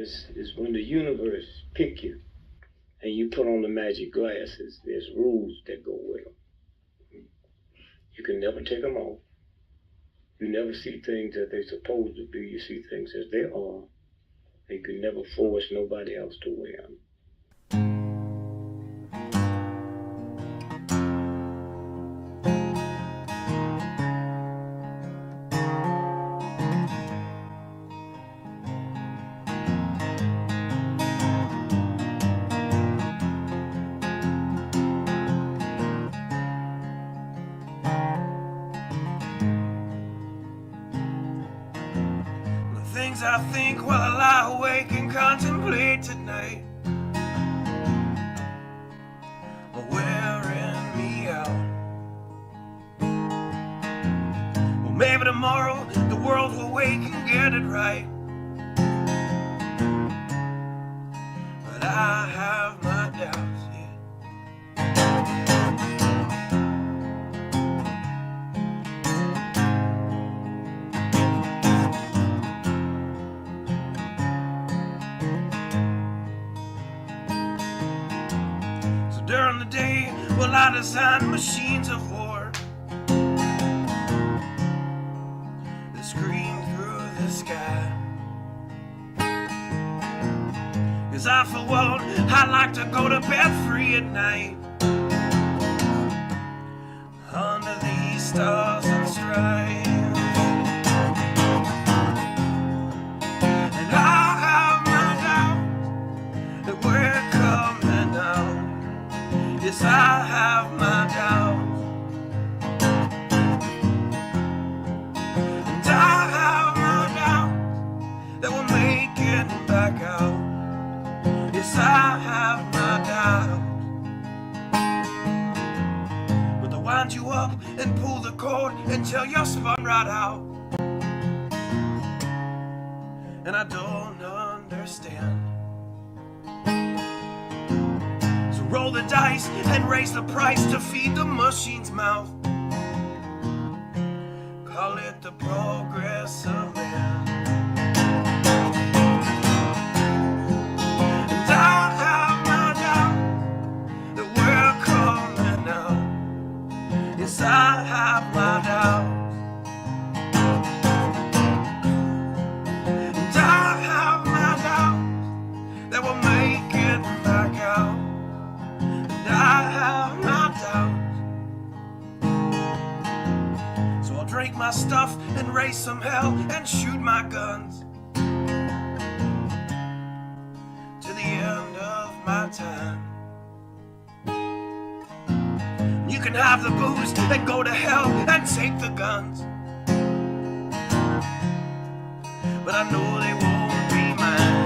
It's when the universe pick you and you put on the magic glasses. There's rules that go with them. You can never take them off. You never see things as they're supposed to be. You see things as they are. And you can never force nobody else to wear them. Things I think while I lie awake and contemplate tonight are wearing me out. Well, maybe tomorrow the world will wake and get it right, but I have my doubts, yeah. During the day, well, I design machines of war that scream through the sky. 'Cause I, for one, I like to go to bed free at night under these stars and stripes. And I have my doubts that we're coming out. Yes, I have my doubts, and I have my doubts that we'll make it back out. Yes, I have my doubts, but they'll wind you up and pull the cord until you're spun right out. And I don't understand. Roll the dice and raise the price to feed the machine's mouth. Call it the progress of man. And I have my doubts that we're coming out. Yes, I have my doubts. And I have my doubts that we'll make it back out. I have my doubts, so I'll drink my stuff and raise some hell and shoot my guns to the end of my time. You can have the booze and go to hell and take the guns, but I know they won't be mine.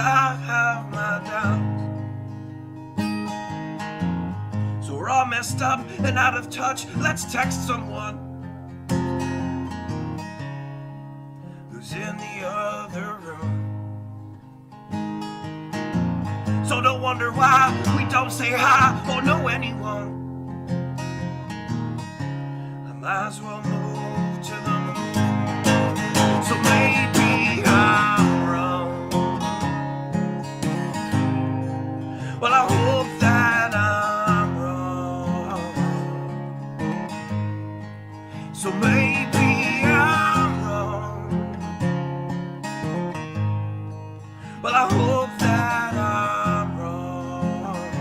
I have my doubts. So we're all messed up and out of touch. Let's text someone who's in the other room. So don't wonder why we don't say hi or know anyone. I might as well move to the moon. So maybe I'm wrong. Well, I hope that I'm wrong. So maybe I'm wrong. Well, I hope that I'm wrong.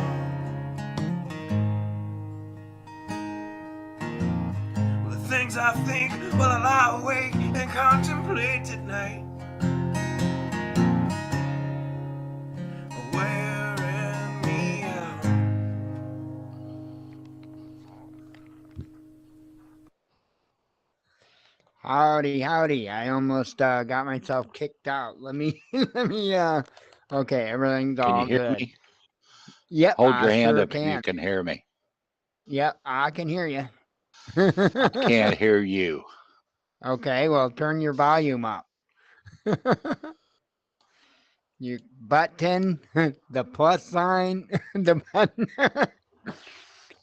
Well, the things I think while I lie awake and contemplate at night. Howdy, howdy. I almost got myself kicked out. Let me, okay, everything's all Can you hear good. me? Yep, Hold your hand sure up if you can hear me. Yep, I can hear you. I can't hear you. Okay, well, turn your volume up. You button, the plus sign, the button.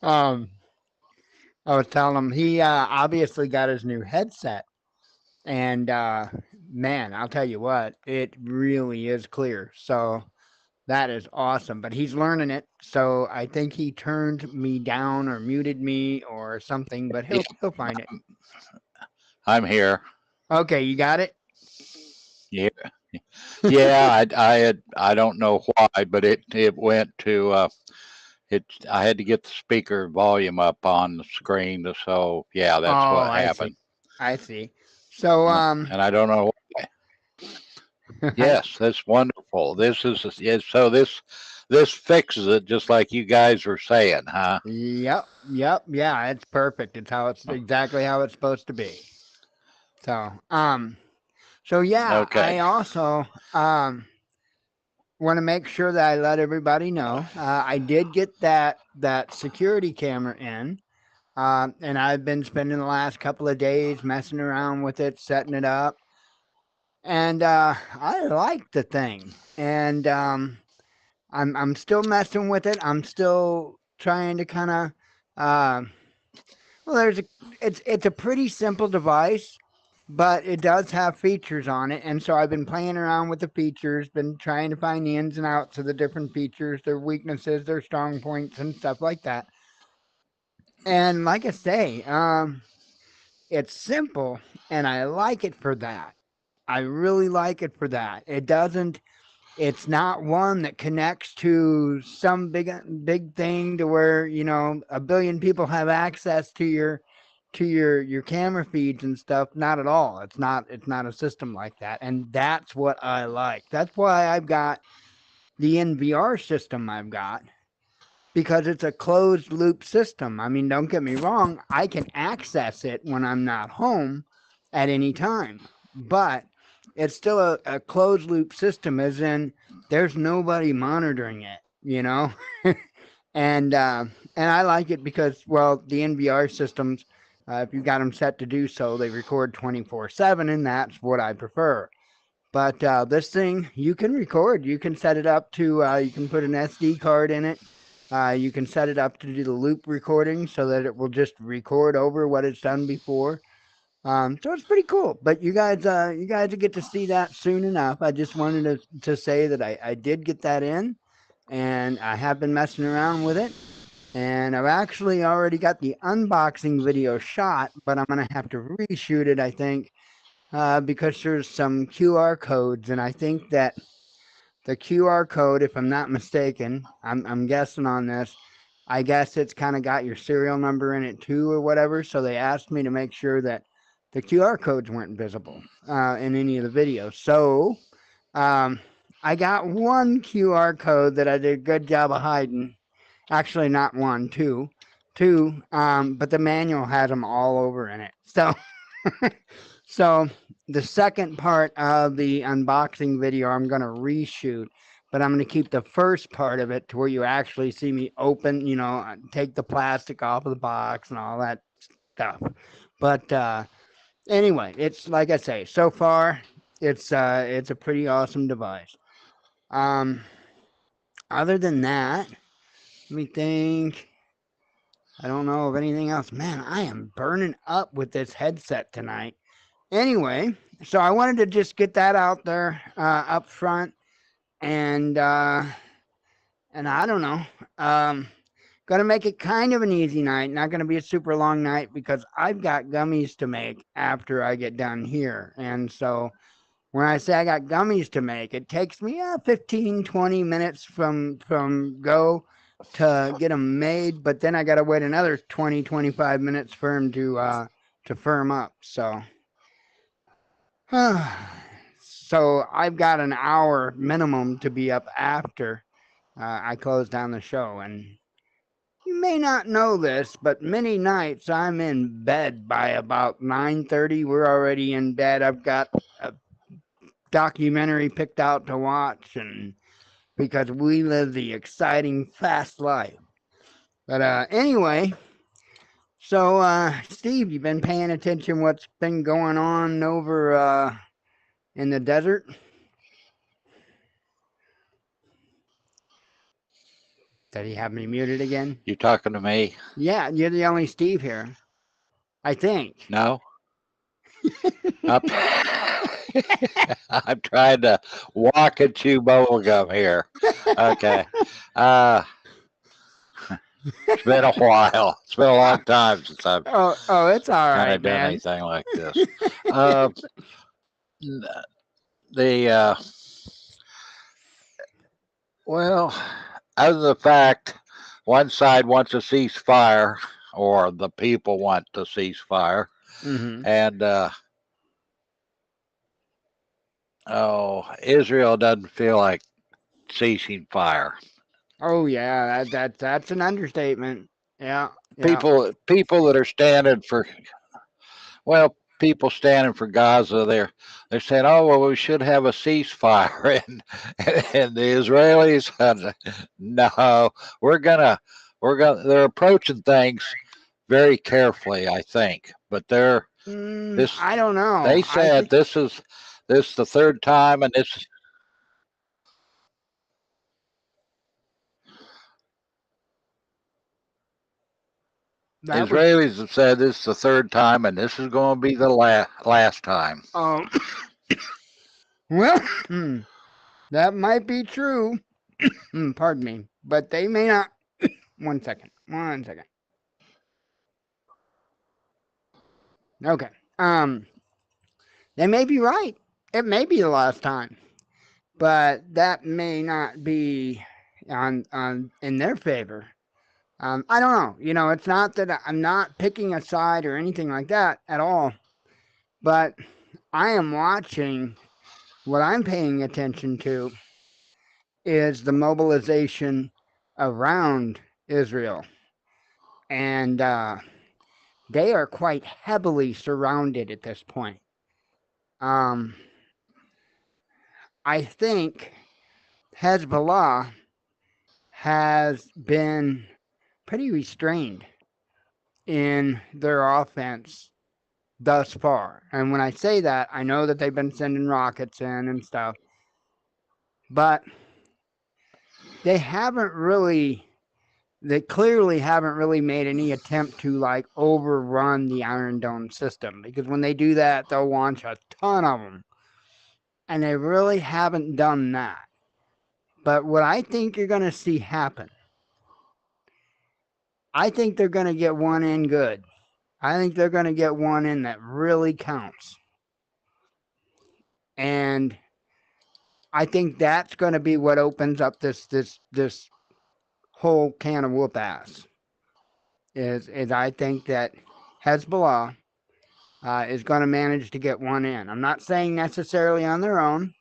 um, I was telling him he obviously got his new headset, and man, I'll tell you what, it really is clear. So that is awesome. But he's learning it, so I think he turned me down or muted me or something. But he'll find it. I'm here. Okay, you got it. Yeah, yeah. I don't know why, but it went to it. I had to get the speaker volume up on the screen, so yeah, Oh, that's what I see. happened. I see. So And I don't know. I, Yes, that's wonderful. So this fixes it, just like you guys were saying, huh? yep, yeah, it's perfect. It's exactly how it's supposed to be. So, so yeah, I Okay. also want to make sure that I let everybody know. I did get that security camera in, and I've been spending the last couple of days messing around with it, setting it up, and I like the thing. And I'm still messing with it. I'm still trying to kind of well, it's a pretty simple device, but it does have features on it, and so I've been playing around with the features, been trying to find the ins and outs of the different features, their weaknesses, their strong points, and stuff like that. And like I say, it's simple, and I like it for that. I really like it for that. It's not one that connects to some big thing to where, a billion people have access to your camera feeds and stuff. Not at all. It's not a system like that. And that's what I like. That's why I've got the NVR system I've got, because it's a closed loop system. I mean, don't get me wrong, I can access it when I'm not home at any time, but it's still a closed loop system, as in there's nobody monitoring it. And I like it because, well, the NVR systems, if you've got them set to do so, they record 24/7, and that's what I prefer. But this thing, you can record. You can set it up to, you can put an SD card in it. You can set it up to do the loop recording so that it will just record over what it's done before. So it's pretty cool. But you guys will get to see that soon enough. I just wanted to say that I did get that in, and I have been messing around with it. And I've actually already got the unboxing video shot, but I'm going to have to reshoot it, I think, because there's some QR codes, and I think that the QR code, if I'm not mistaken, I'm guessing on this, I guess it's kind of got your serial number in it too or whatever. So they asked me to make sure that the QR codes weren't visible in any of the videos. So I got one QR code that I did a good job of hiding. Actually, not one, two. But the manual has them all over in it. So so the second part of the unboxing video I'm going to reshoot, but I'm going to keep the first part of it to where you actually see me open, take the plastic off of the box and all that stuff. But anyway, it's like I say, so far it's a pretty awesome device. Other than that, let me think. I don't know of anything else. Man, I am burning up with this headset tonight. Anyway, so I wanted to just get that out there up front, and I don't know. Gonna make it kind of an easy night. Not gonna be a super long night because I've got gummies to make after I get done here. And so when I say I got gummies to make, it takes me 15, 20 minutes from go to get them made, but then I got to wait another 20, 25 minutes for them to firm up. So so I've got an hour minimum to be up after I close down the show. And you may not know this, but many nights I'm in bed by about 9:30. We're already in bed. I've got a documentary picked out to watch, and because we live the exciting fast life. But anyway, So, Steve, you been paying attention what's been going on over in the desert? Did he have me muted again? You talking to me? Yeah, you're the only Steve here, I think. No. I'm, I'm trying to walk and chew bubblegum here. Okay. Uh, it's been a while. It's been a long time since I've Oh, it's all kind right, of done man. anything like this. Uh, the well, other than the fact one side wants a ceasefire, or the people want to ceasefire, Mm-hmm. and Israel doesn't feel like ceasing fire. Oh yeah, that's an understatement. Yeah, yeah. People that are standing for people standing for Gaza, they're saying, oh well, we should have a ceasefire, and the Israelis, no, they're approaching things very carefully, I think, but this I don't know. they said this is the third time, and this that was Israelis have said this is the third time, and this is going to be the last time. Well, that might be true. Pardon me, but they may not. One second. Okay. They may be right. It may be the last time, but that may not be on in their favor. I don't know. You know, it's not that I'm not picking a side or anything like that at all, but I am watching. What I'm paying attention to is the mobilization around Israel, and they are quite heavily surrounded at this point. I think Hezbollah has been pretty restrained in their offense thus far. And when I say that, I know that they've been sending rockets in and stuff, but they clearly haven't really made any attempt to like overrun the Iron Dome system, because when they do that, they'll launch a ton of them. And they really haven't done that. But what I think you're going to see happen, I think they're going to get one in good. I think they're going to get one in that really counts. And I think that's going to be what opens up this whole can of whoop ass. Is I think that Hezbollah is going to manage to get one in. I'm not saying necessarily on their own.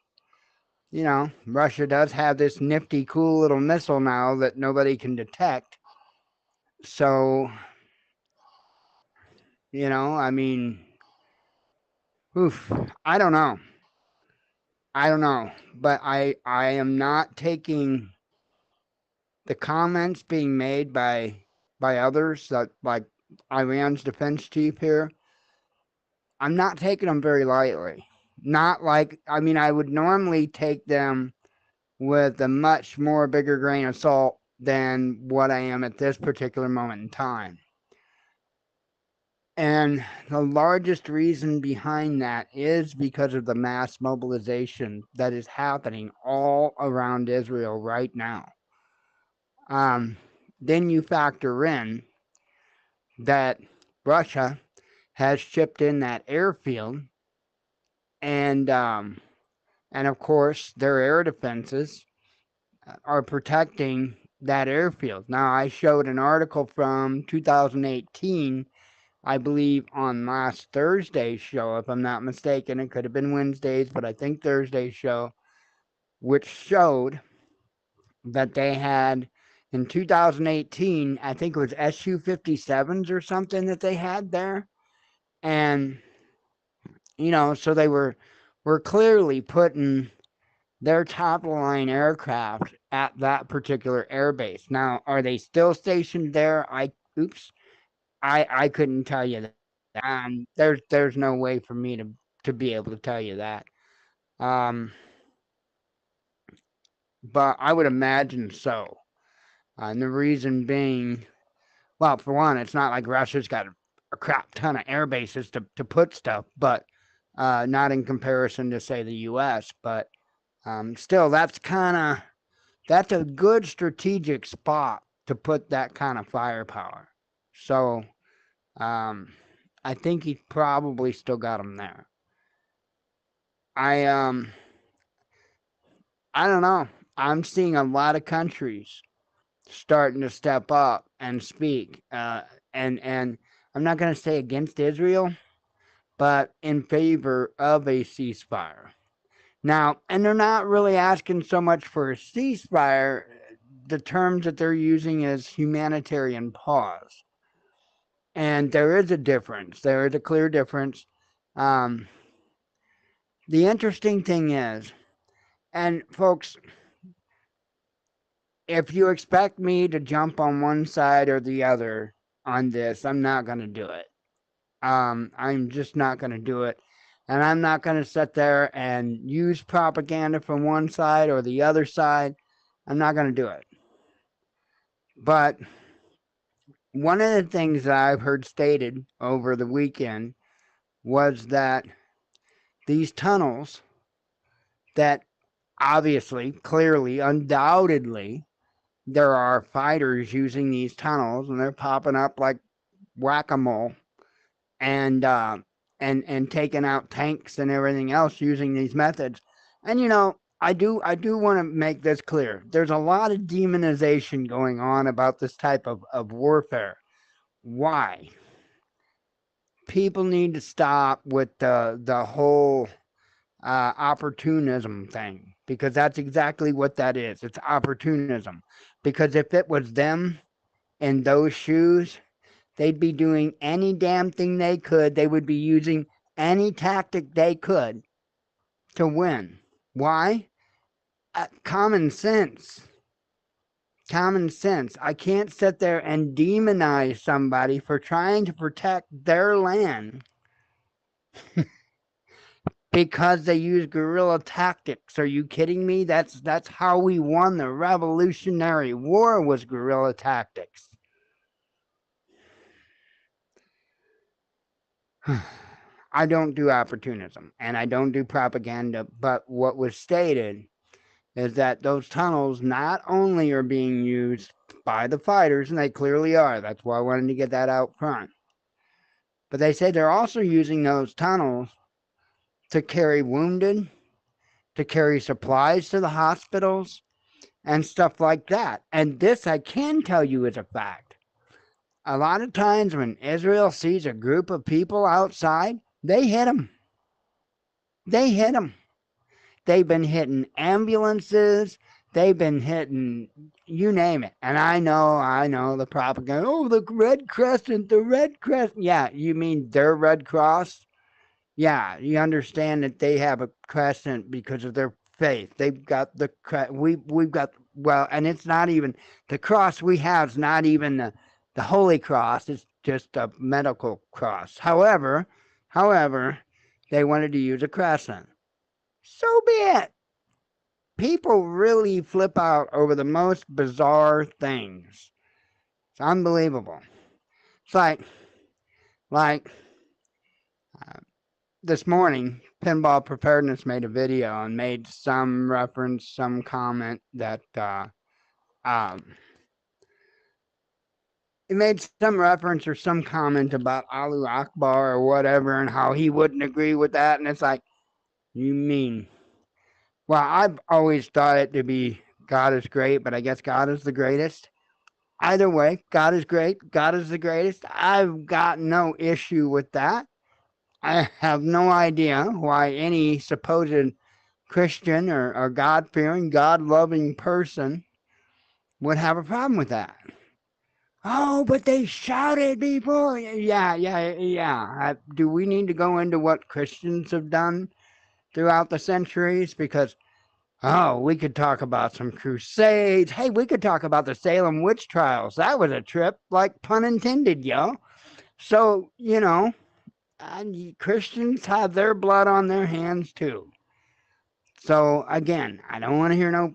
You know, Russia does have this nifty, cool little missile now that nobody can detect. So, you know, I mean, I don't know. But I am not taking the comments being made by others, that like Iran's defense chief here. I'm not taking them very lightly. Not like, I mean, I would normally take them with a much more bigger grain of salt than what I am at this particular moment in time. And the largest reason behind that is because of the mass mobilization that is happening all around Israel right now. Then you factor in that Russia has chipped in that airfield, and of course their air defenses are protecting that airfield. Now, I showed an article from 2018, I believe, on last Thursday's show, if I'm not mistaken. It could have been Wednesday's, but I think Thursday's show, which showed that they had in 2018, I think it was Su-57s or something that they had there. And, you know, so they were clearly putting their top line aircraft at that particular airbase. Now, are they still stationed there? I couldn't tell you that. There's no way for me to be able to tell you that. But I would imagine so. And the reason being, well, for one, it's not like Russia's got a crap ton of air bases to put stuff, but not in comparison to, say, the U.S. But still, that's a good strategic spot to put that kind of firepower. So I think he probably still got them there. I don't know. I'm seeing a lot of countries starting to step up and speak, and I'm not going to say against Israel, but in favor of a ceasefire. Now, and they're not really asking so much for a ceasefire. The terms that they're using is humanitarian pause. And there is a difference. There is a clear difference. The interesting thing is, and folks, if you expect me to jump on one side or the other on this, I'm not going to do it. I'm just not going to do it. And I'm not going to sit there and use propaganda from one side or the other side. I'm not going to do it. But one of the things that I've heard stated over the weekend was that these tunnels that obviously, clearly, undoubtedly, there are fighters using these tunnels, and they're popping up like whack-a-mole, and taking out tanks and everything else using these methods. And I do want to make this clear. There's a lot of demonization going on about this type of warfare. Why? People need to stop with the whole opportunism thing, because that's exactly what that is. It's opportunism. Because if it was them in those shoes, they'd be doing any damn thing they could. They would be using any tactic they could to win. Why? Common sense. Common sense. I can't sit there and demonize somebody for trying to protect their land because they use guerrilla tactics. Are you kidding me? That's how we won the Revolutionary War, was guerrilla tactics. I don't do opportunism and I don't do propaganda, but what was stated is that those tunnels not only are being used by the fighters, and they clearly are, that's why I wanted to get that out front, but they say they're also using those tunnels to carry wounded, to carry supplies to the hospitals, and stuff like that. And this, I can tell you, is a fact. A lot of times when Israel sees a group of people outside, they hit them. They hit them. They've been hitting ambulances. They've been hitting, you name it. And I know the propaganda. Oh, the Red Crescent, the Red Crescent. Yeah, you mean their Red Cross? Yeah, you understand that they have a crescent because of their faith. They've got the we've got, well, and it's not even the cross we have is not even the Holy Cross. It's just a medical cross. However, they wanted to use a crescent. So be it. People really flip out over the most bizarre things. It's unbelievable. It's like this morning, Pinball Preparedness made a video and made some reference, some comment that he made some reference or some comment about Allahu Akbar or whatever, and how he wouldn't agree with that. And it's like, you mean? Well, I've always thought it to be God is great, but I guess God is the greatest. Either way, God is great. God is the greatest. I've got no issue with that. I have no idea why any supposed Christian or God-fearing, God-loving person would have a problem with that. Oh, but they shouted before. Yeah. Do we need to go into what Christians have done throughout the centuries? Because, we could talk about some crusades. Hey, we could talk about the Salem witch trials. That was a trip, like pun intended, yo. So, and Christians have their blood on their hands too. So again, I don't want to hear no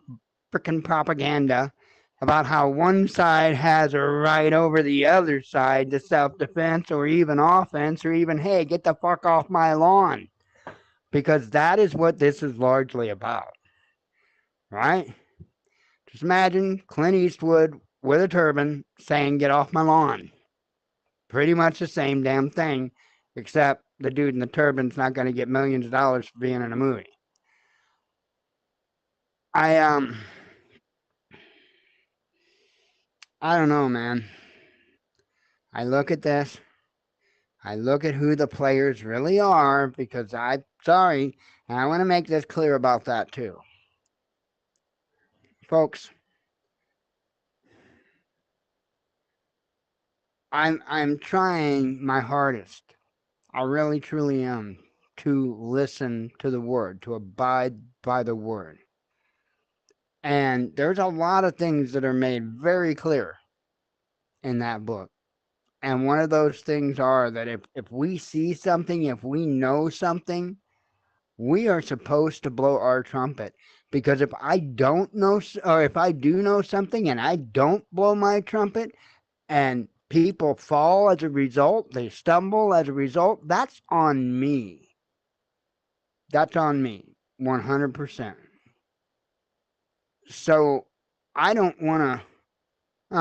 frickin' propaganda about how one side has a right over the other side to self-defense or even offense or even, hey, get the fuck off my lawn. Because that is what this is largely about. Right? Just imagine Clint Eastwood with a turban saying, get off my lawn. Pretty much the same damn thing, except the dude in the turban's not going to get millions of dollars for being in a movie. I don't know, man. I look at this. I look at who the players really are because I'm sorry, and I want to make this clear about that too. Folks, I'm trying my hardest. I really truly am to listen to the word, to abide by the word. And there's a lot of things that are made very clear in that book. And one of those things are that if we see something, if we know something, we are supposed to blow our trumpet. Because if I don't know, or if I do know something and I don't blow my trumpet and people fall as a result, they stumble as a result, that's on me. That's on me, 100%. So I don't want to,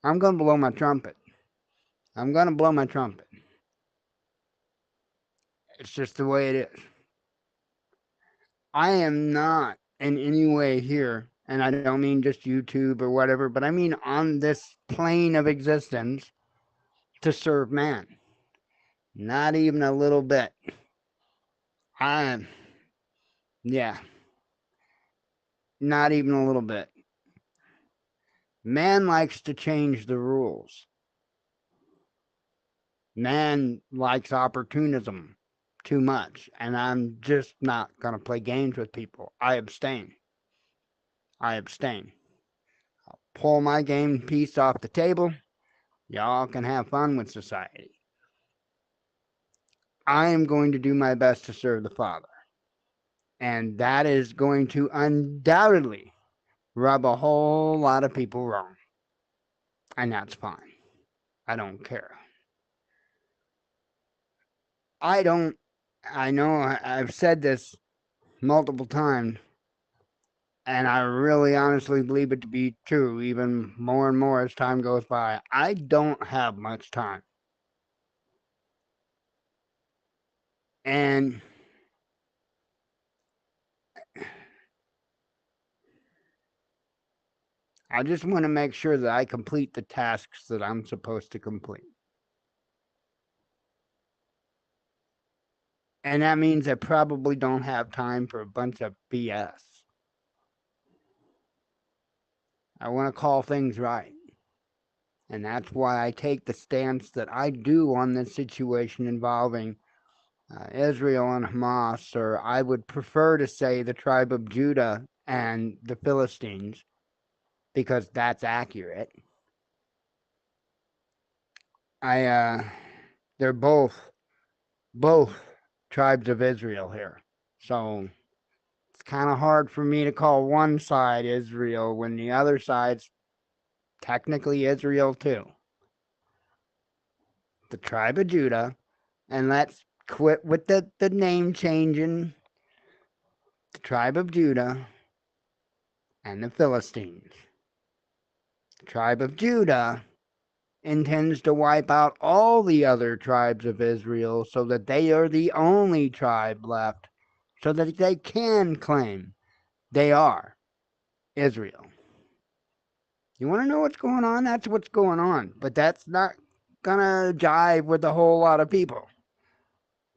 I'm going to blow my trumpet. I'm going to blow my trumpet. It's just the way it is. I am not in any way here, and I don't mean just YouTube or whatever, but I mean on this plane of existence to serve man. Not even a little bit. Yeah, not even a little bit. Man likes to change the rules. Man likes opportunism too much, and I'm just not going to play games with people. I abstain. I'll pull my game piece off the table. Y'all can have fun with society. I am going to do my best to serve the Father. And that is going to undoubtedly rub a whole lot of people wrong. And that's fine. I don't care. I know I've said this multiple times, and I really honestly believe it to be true, even more and more as time goes by. I don't have much time. And I just want to make sure that I complete the tasks that I'm supposed to complete. And that means I probably don't have time for a bunch of BS. I want to call things right. And that's why I take the stance that I do on this situation involving Israel and Hamas, or I would prefer to say the tribe of Judah and the Philistines, because that's accurate. They're both tribes of Israel here. So it's kind of hard for me to call one side Israel when the other side's technically Israel too. The tribe of Judah, and let's quit with the name changing. The tribe of Judah and the Philistines. The tribe of Judah intends to wipe out all the other tribes of Israel so that they are the only tribe left, so that they can claim they are Israel. You want to know what's going on? That's what's going on. But that's not going to jive with a whole lot of people,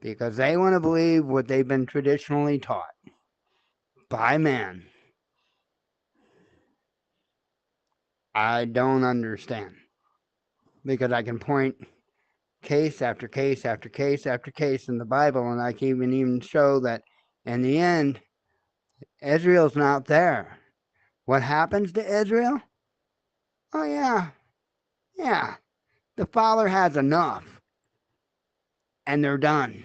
because they want to believe what they've been traditionally taught by man. I don't understand, because I can point case after case after case after case in the Bible, and I can even show that in the end, Israel's not there. What happens to Israel? Oh, yeah. The Father has enough, and they're done.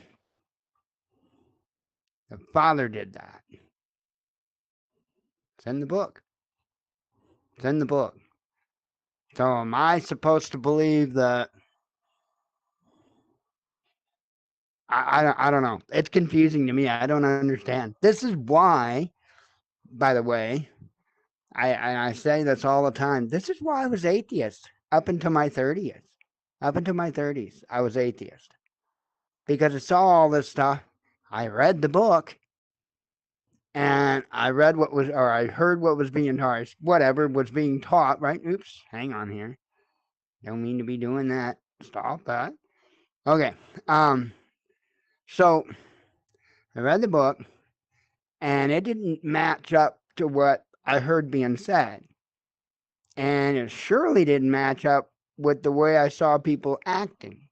The Father did that. It's in the book. It's in the book. So am I supposed to believe that? I don't know. It's confusing to me. I don't understand. This is why, by the way, I say this all the time. This is why I was atheist up until my 30s. Up until my 30s, I was atheist. Because I saw all this stuff. I read the book. And I read what was, or I heard what was being taught, whatever was being taught, right? Oops, hang on here. Don't mean to be doing that. Stop that. Okay. So I read the book, and it didn't match up to what I heard being said. And it surely didn't match up with the way I saw people acting.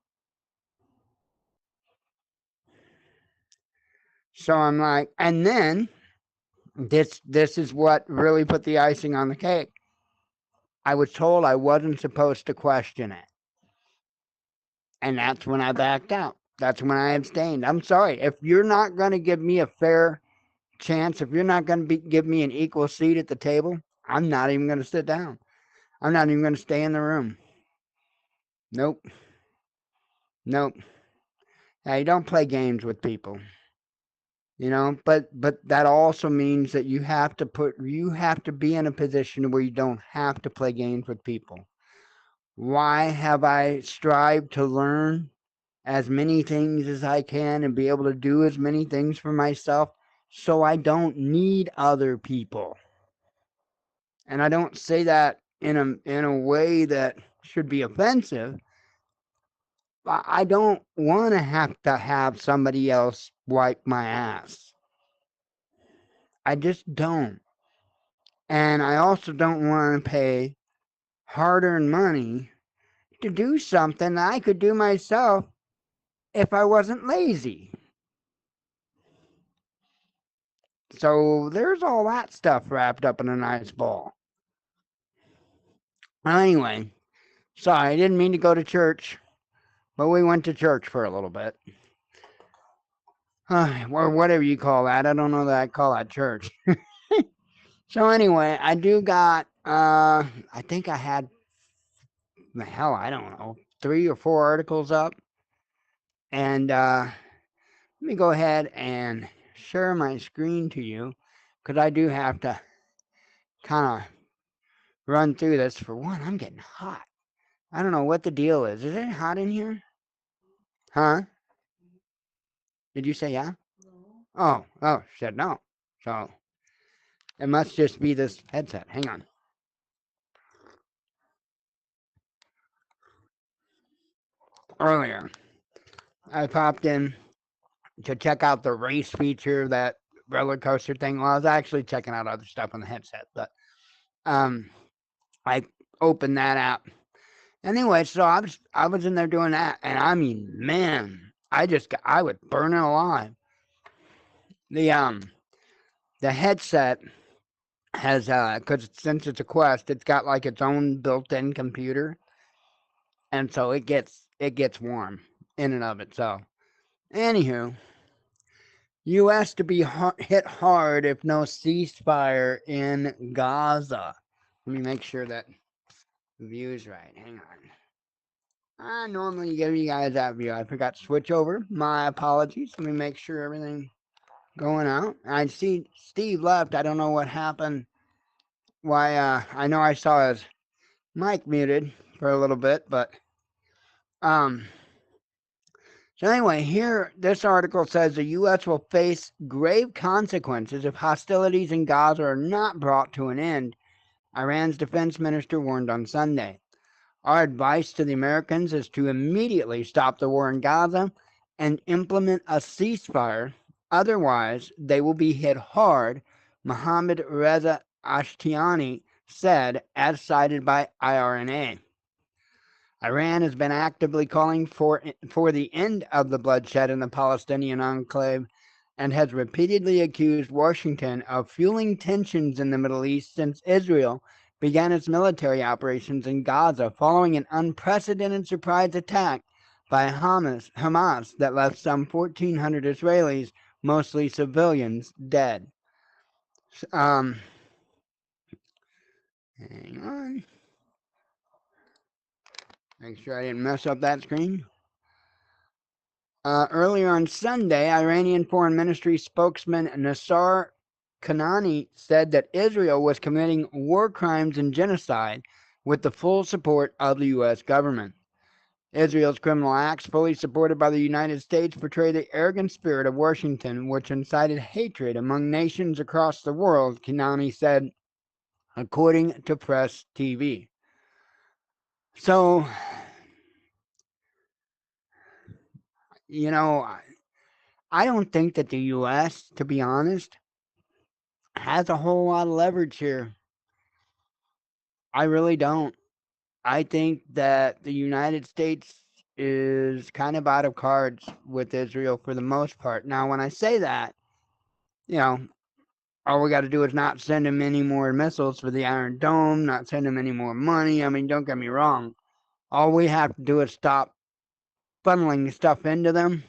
So I'm like, and then this is what really put the icing on the cake. I was told I wasn't supposed to question it. And that's when I backed out. That's when I abstained. I'm sorry. If you're not going to give me a fair chance, if you're not going to give me an equal seat at the table, I'm not even going to sit down. I'm not even going to stay in the room. Nope. Nope. Now, you don't play games with people. You know, but that also means that you have to be in a position where you don't have to play games with people. Why have I strived to learn as many things as I can and be able to do as many things for myself so I don't need other people? And I don't say that in a way that should be offensive. I don't want to have somebody else wipe my ass. I just don't. And I also don't want to pay hard-earned money to do something that I could do myself if I wasn't lazy. So there's all that stuff wrapped up in a nice ball. Well, anyway, sorry, I didn't mean to go to church, but we went to church for a little bit. Or whatever you call that. I don't know that I call that church. So anyway, I do got, I think I had, I don't know, 3 or 4 articles up. And let me go ahead and share my screen to you, because I do have to kind of run through this. For one, I'm getting hot. I don't know what the deal is. Is it hot in here? Huh? Did you say yeah? No. Oh, she said no. So it must just be this headset. Hang on. Earlier, I popped in to check out the race feature, that roller coaster thing. Well, I was actually checking out other stuff on the headset, but I opened that app. Anyway, so I was in there doing that, and I mean, man, I would burn it alive. The headset has because since it's a Quest, it's got like its own built-in computer, and so it gets warm in and of itself. Anywho, U.S. to be hit hard if no ceasefire in Gaza. Let me make sure that the view is right. Hang on. I normally give you guys that view. I forgot to switch over. My apologies. Let me make sure everything going out. I see Steve left. I don't know what happened. Why? I know I saw his mic muted for a little bit, but so anyway, here this article says the U.S. will face grave consequences if hostilities in Gaza are not brought to an end. Iran's defense minister warned on Sunday. Our advice to the Americans is to immediately stop the war in Gaza and implement a ceasefire. Otherwise, they will be hit hard, Mohammad Reza Ashtiani said, as cited by IRNA. Iran has been actively calling for the end of the bloodshed in the Palestinian enclave and has repeatedly accused Washington of fueling tensions in the Middle East since Israel began its military operations in Gaza following an unprecedented surprise attack by Hamas that left some 1,400 Israelis, mostly civilians, dead. Hang on. Make sure I didn't mess up that screen. Earlier on Sunday, Iranian Foreign Ministry spokesman Nassar Kanani said that Israel was committing war crimes and genocide with the full support of the U.S. government. Israel's criminal acts, fully supported by the United States, portray the arrogant spirit of Washington, which incited hatred among nations across the world, Kanani said, according to Press TV. So, you know, I don't think that the U.S., to be honest, has a whole lot of leverage here. I really don't. I think that the United States is kind of out of cards with Israel for the most part. Now, when I say that, you know, all we got to do is not send them any more missiles for the Iron Dome, not send them any more money. I mean, don't get me wrong. All we have to do is stop funneling stuff into them,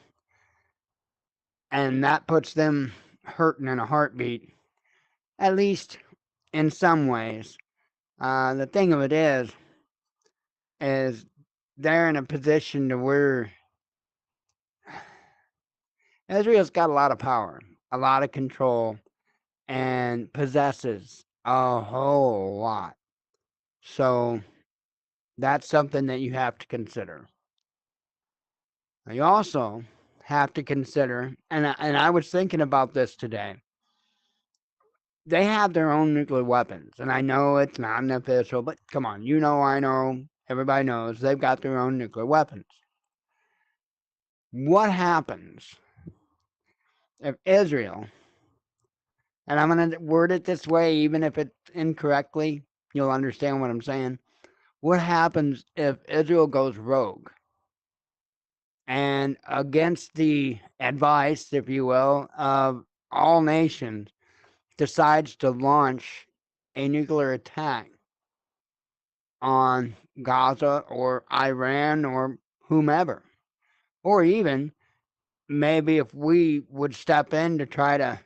and that puts them hurting in a heartbeat, at least in some ways. The thing of it is they're in a position to where Israel's got a lot of power, a lot of control, and possesses a whole lot. So that's something that you have to consider. You also have to consider, and I was thinking about this today. They have their own nuclear weapons, and I know it's not an official, but come on, you know, I know, everybody knows they've got their own nuclear weapons. What happens if Israel, and I'm going to word it this way, even if it's incorrectly, you'll understand what I'm saying. What happens if Israel goes rogue and, against the advice, if you will, of all nations, decides to launch a nuclear attack on Gaza or Iran or whomever? Or even maybe if we would step in to try to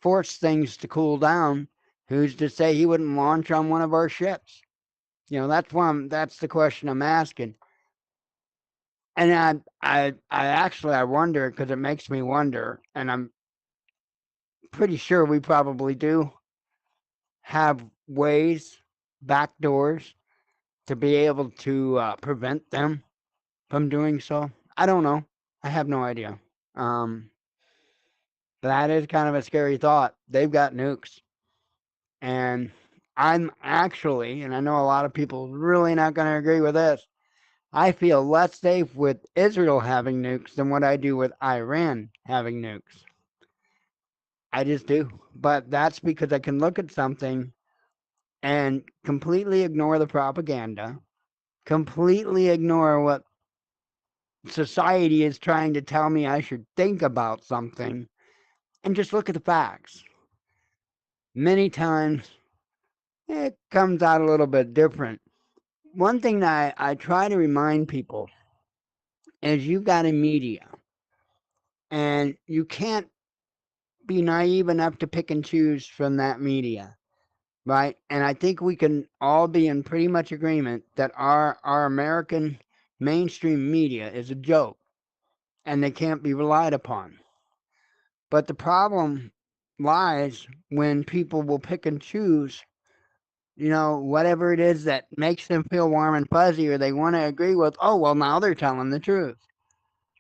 force things to cool down, who's to say he wouldn't launch on one of our ships? You know, that's the question I'm asking. And I actually I wonder, because it makes me wonder, and I'm pretty sure we probably do have ways, back doors, to be able to prevent them from doing so. I don't know. I have no idea. Um, that is kind of a scary thought. They've got nukes, and I'm actually, and I know a lot of people really not going to agree with this, I feel less safe with Israel having nukes than what I do with Iran having nukes. I just do. But that's because I can look at something and completely ignore the propaganda, completely ignore what society is trying to tell me I should think about something, and just look at the facts. Many times it comes out a little bit different. One thing that I try to remind people is you've got a media, and you can't be naive enough to pick and choose from that media, right? And I think we can all be in pretty much agreement that our American mainstream media is a joke, and they can't be relied upon. But the problem lies when people will pick and choose, you know, whatever it is that makes them feel warm and fuzzy or they want to agree with. Oh, well, now they're telling the truth.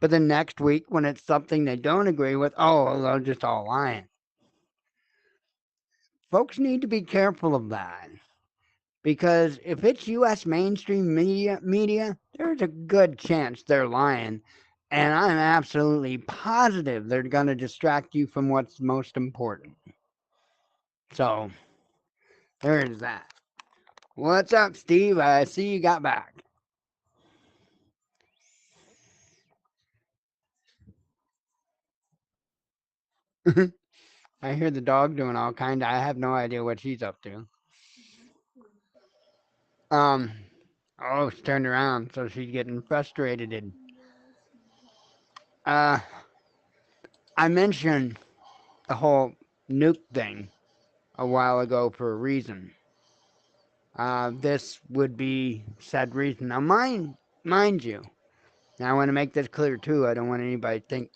But then next week, when it's something they don't agree with, oh, well, they're just all lying. Folks need to be careful of that, because if it's U.S. mainstream media, there's a good chance they're lying. And I'm absolutely positive they're going to distract you from what's most important. So, there's that. What's up, Steve? I see you got back. I hear the dog doing all kind of, I have no idea what she's up to. Um, oh, she turned around, so she's getting frustrated. And, uh, I mentioned the whole nuke thing a while ago for a reason. This would be said reason. Now, mind you, now I want to make this clear too. I don't want anybody to think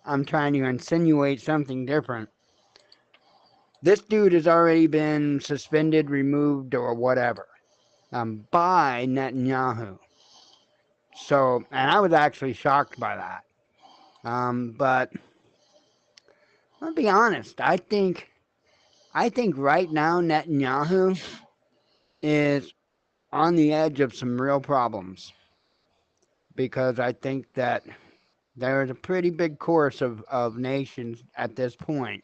I'm trying to insinuate something different. This dude has already been suspended, removed, or whatever by Netanyahu. So, and I was actually shocked by that. But I'll be honest. I think right now Netanyahu is on the edge of some real problems because I think that there's a pretty big chorus of nations at this point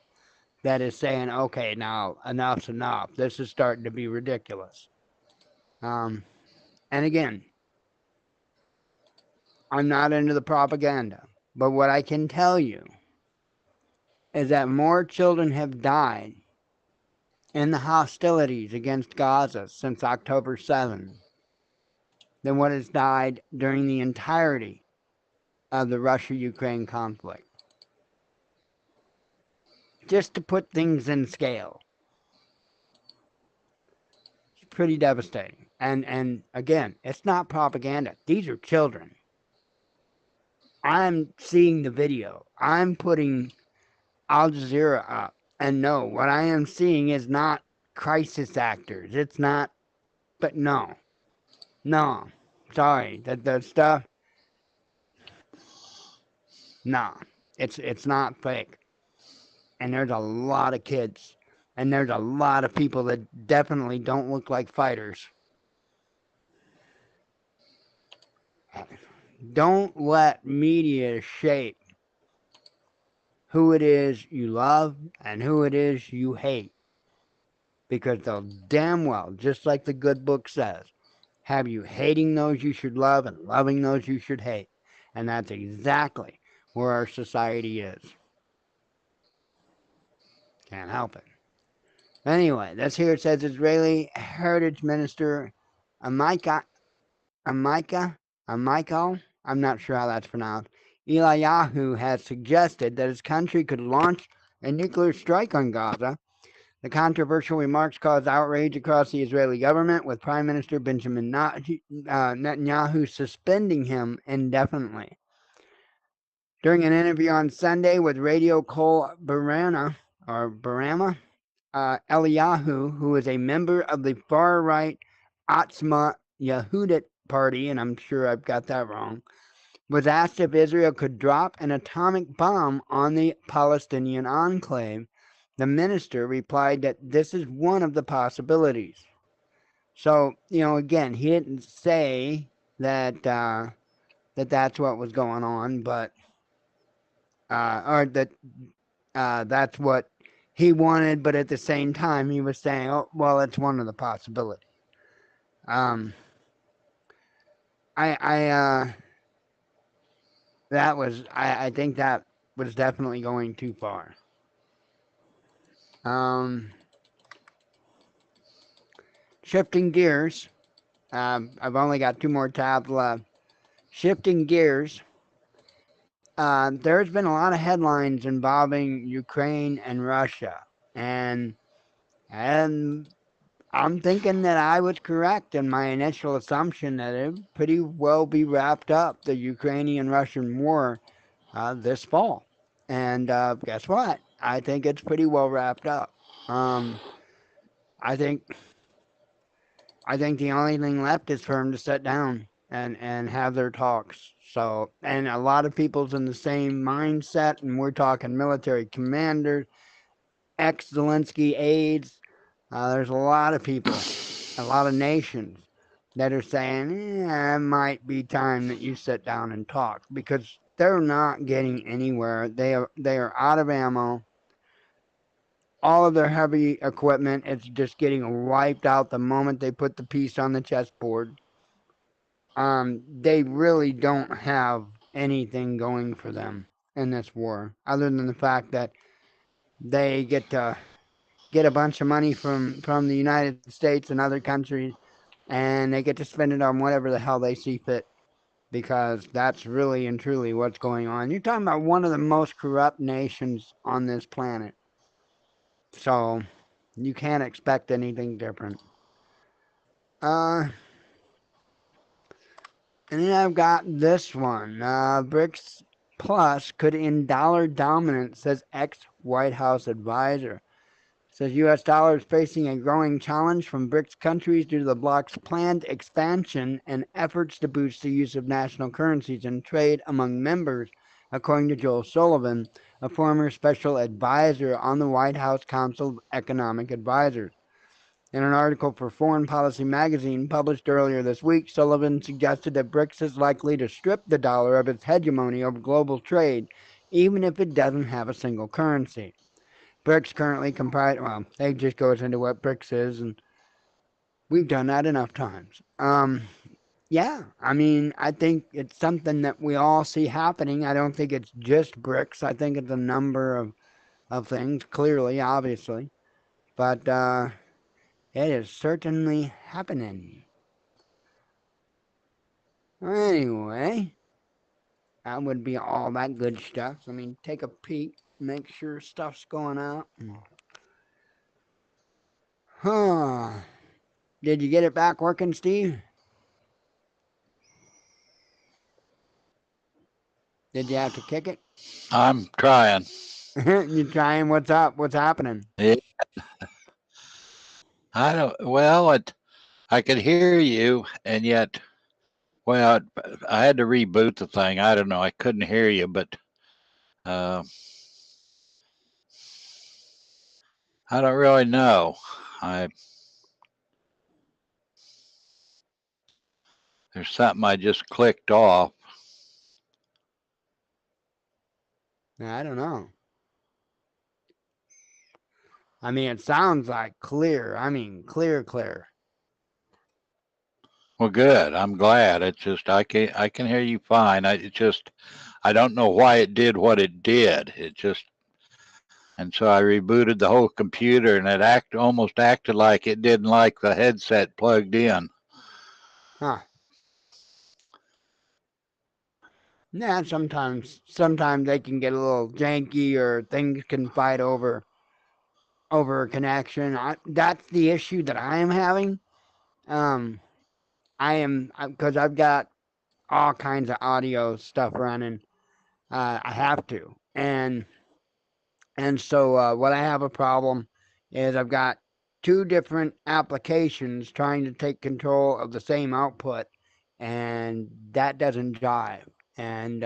that is saying, okay, now enough's enough. This is starting to be ridiculous. And again, I'm not into the propaganda, but what I can tell you is that more children have died in the hostilities against Gaza since October 7 than what has died during the entirety of the Russia-Ukraine conflict. Just to put things in scale. It's pretty devastating. And again, it's not propaganda. These are children. I'm seeing the video. I'm putting Al Jazeera up. And no, what I am seeing is not crisis actors. It's not, but no. No. Sorry. The stuff, no. It's not fake. And there's a lot of kids. And there's a lot of people that definitely don't look like fighters. Don't let media shape who it is you love and who it is you hate. Because they'll damn well, just like the good book says, have you hating those you should love and loving those you should hate. And that's exactly where our society is. Can't help it. Anyway, that's here it says Israeli Heritage Minister Amika, Amikal, I'm not sure how that's pronounced, Eliyahu has suggested that his country could launch a nuclear strike on Gaza. The controversial remarks caused outrage across the Israeli government, with Prime Minister Benjamin Netanyahu suspending him indefinitely. During an interview on Sunday with Radio Kol Barama, Eliyahu, who is a member of the far-right Atzma Yehudit party, and I'm sure I've got that wrong, was asked if Israel could drop an atomic bomb on the Palestinian enclave. The minister replied that this is one of the possibilities. So, again, he didn't say that that's what was going on, but or that that's what he wanted, but at the same time he was saying, oh, well, it's one of the possibilities. I think that was definitely going too far. Shifting gears, I've only got 2 more tabs left. Shifting gears, there's been a lot of headlines involving Ukraine and Russia, and I'm thinking that I was correct in my initial assumption that it would pretty well be wrapped up, the Ukrainian-Russian war, this fall. And guess what? I think it's pretty well wrapped up. I think the only thing left is for them to sit down and have their talks. So, and a lot of people's in the same mindset, and we're talking military commanders, ex-Zelensky aides. There's a lot of people, a lot of nations that are saying, it might be time that you sit down and talk, because they're not getting anywhere. They are out of ammo. All of their heavy equipment is just getting wiped out the moment they put the piece on the chessboard. They really don't have anything going for them in this war, other than the fact that they get to get a bunch of money from the United States and other countries and they get to spend it on whatever the hell they see fit, because that's really and truly what's going on. You're talking about one of the most corrupt nations on this planet. So you can't expect anything different. And then I've got this one. BRICS Plus could end dollar dominance, says ex-White House advisor. Says U.S. dollar is facing a growing challenge from BRICS countries due to the bloc's planned expansion and efforts to boost the use of national currencies and trade among members, according to Joel Sullivan, a former special advisor on the White House Council of Economic Advisors. In an article for Foreign Policy magazine published earlier this week, Sullivan suggested that BRICS is likely to strip the dollar of its hegemony over global trade, even if it doesn't have a single currency. BRICS currently comprise, well, it just goes into what BRICS is, and we've done that enough times. Yeah, I mean, I think it's something that we all see happening. I don't think it's just BRICS. I think it's a number of things, clearly, obviously. But it is certainly happening. Anyway, that would be all that good stuff. I mean, take a peek, make sure stuff's going out. Huh. Did you get it back working, Steve? Did you have to kick it? I'm trying. You trying? What's up? What's happening? Yeah, I don't. Well, I could hear you, and yet, well, I had to reboot the thing. I don't know. I couldn't hear you, but uh, I don't really know. I There's something I just clicked off. I don't know. I mean, it sounds like clear. I mean, clear. Well, good. I'm glad. It's just I can hear you fine. I don't know why it did what it did. And so I rebooted the whole computer, and it almost acted like it didn't like the headset plugged in. Huh. Yeah, sometimes they can get a little janky, or things can fight over a connection. That's the issue that I am having. Um, because I've got all kinds of audio stuff running. I have to, and so what I have a problem is I've got two different applications trying to take control of the same output, and that doesn't jive. And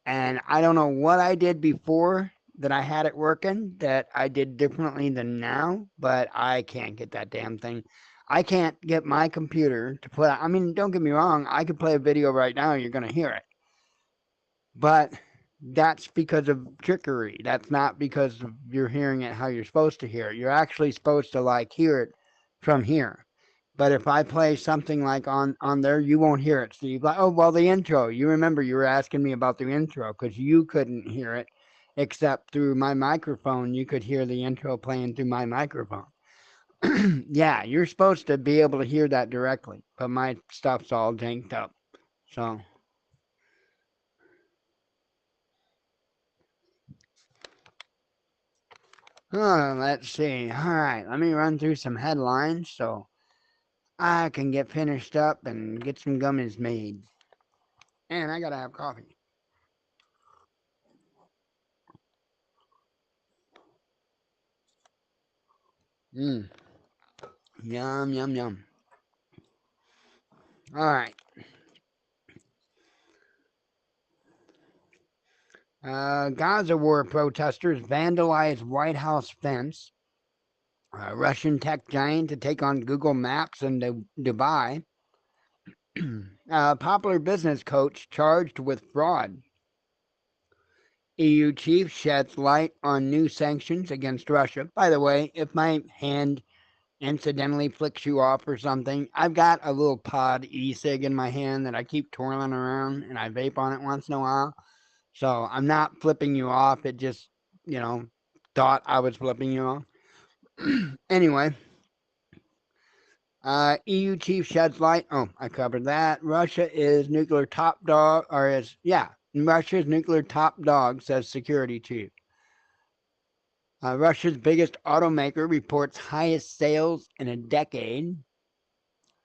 and I don't know what I did before that I had it working that I did differently than now, but I can't get that damn thing. I can't get my computer to put. I mean, don't get me wrong. I could play a video right now. You're gonna hear it, but that's because of trickery. That's not because you're hearing it how you're supposed to hear it. You're actually supposed to like hear it from here. But if I play something like on there, you won't hear it. So you're like, oh, well, the intro. You remember you were asking me about the intro because you couldn't hear it except through my microphone. You could hear the intro playing through my microphone. Yeah, you're supposed to be able to hear that directly, but my stuff's all janked up. So, let's see. All right, let me run through some headlines so I can get finished up and get some gummies made. And I gotta have coffee. Mmm. Yum. All right. Gaza war protesters vandalize White House fence. Russian tech giant to take on Google Maps in Dubai. Popular business coach charged with fraud. EU chief sheds light on new sanctions against Russia. By the way, if my hand incidentally flicks you off or something, I've got a little pod e-cig in my hand that I keep twirling around, and I vape on it once in a while. So I'm not flipping you off. It just, thought I was flipping you off. Anyway, EU chief sheds light. Oh, I covered that. Russia is nuclear top dog, Russia's nuclear top dog, says security chief. Russia's biggest automaker reports highest sales in a decade.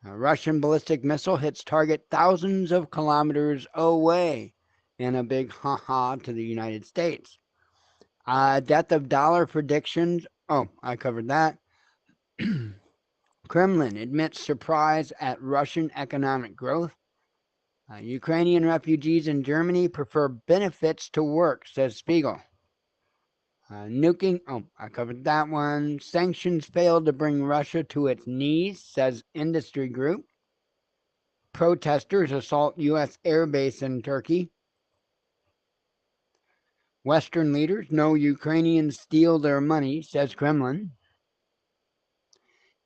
A Russian ballistic missile hits target thousands of kilometers away in a big ha-ha to the United States. Death of dollar predictions. Oh, I covered that. Kremlin admits surprise at Russian economic growth. Ukrainian refugees in Germany prefer benefits to work, says Spiegel. Nuking. Oh, I covered that one. Sanctions failed to bring Russia to its knees, says industry group. Protesters assault U.S. airbase in Turkey. Western leaders know Ukrainians steal their money, says Kremlin.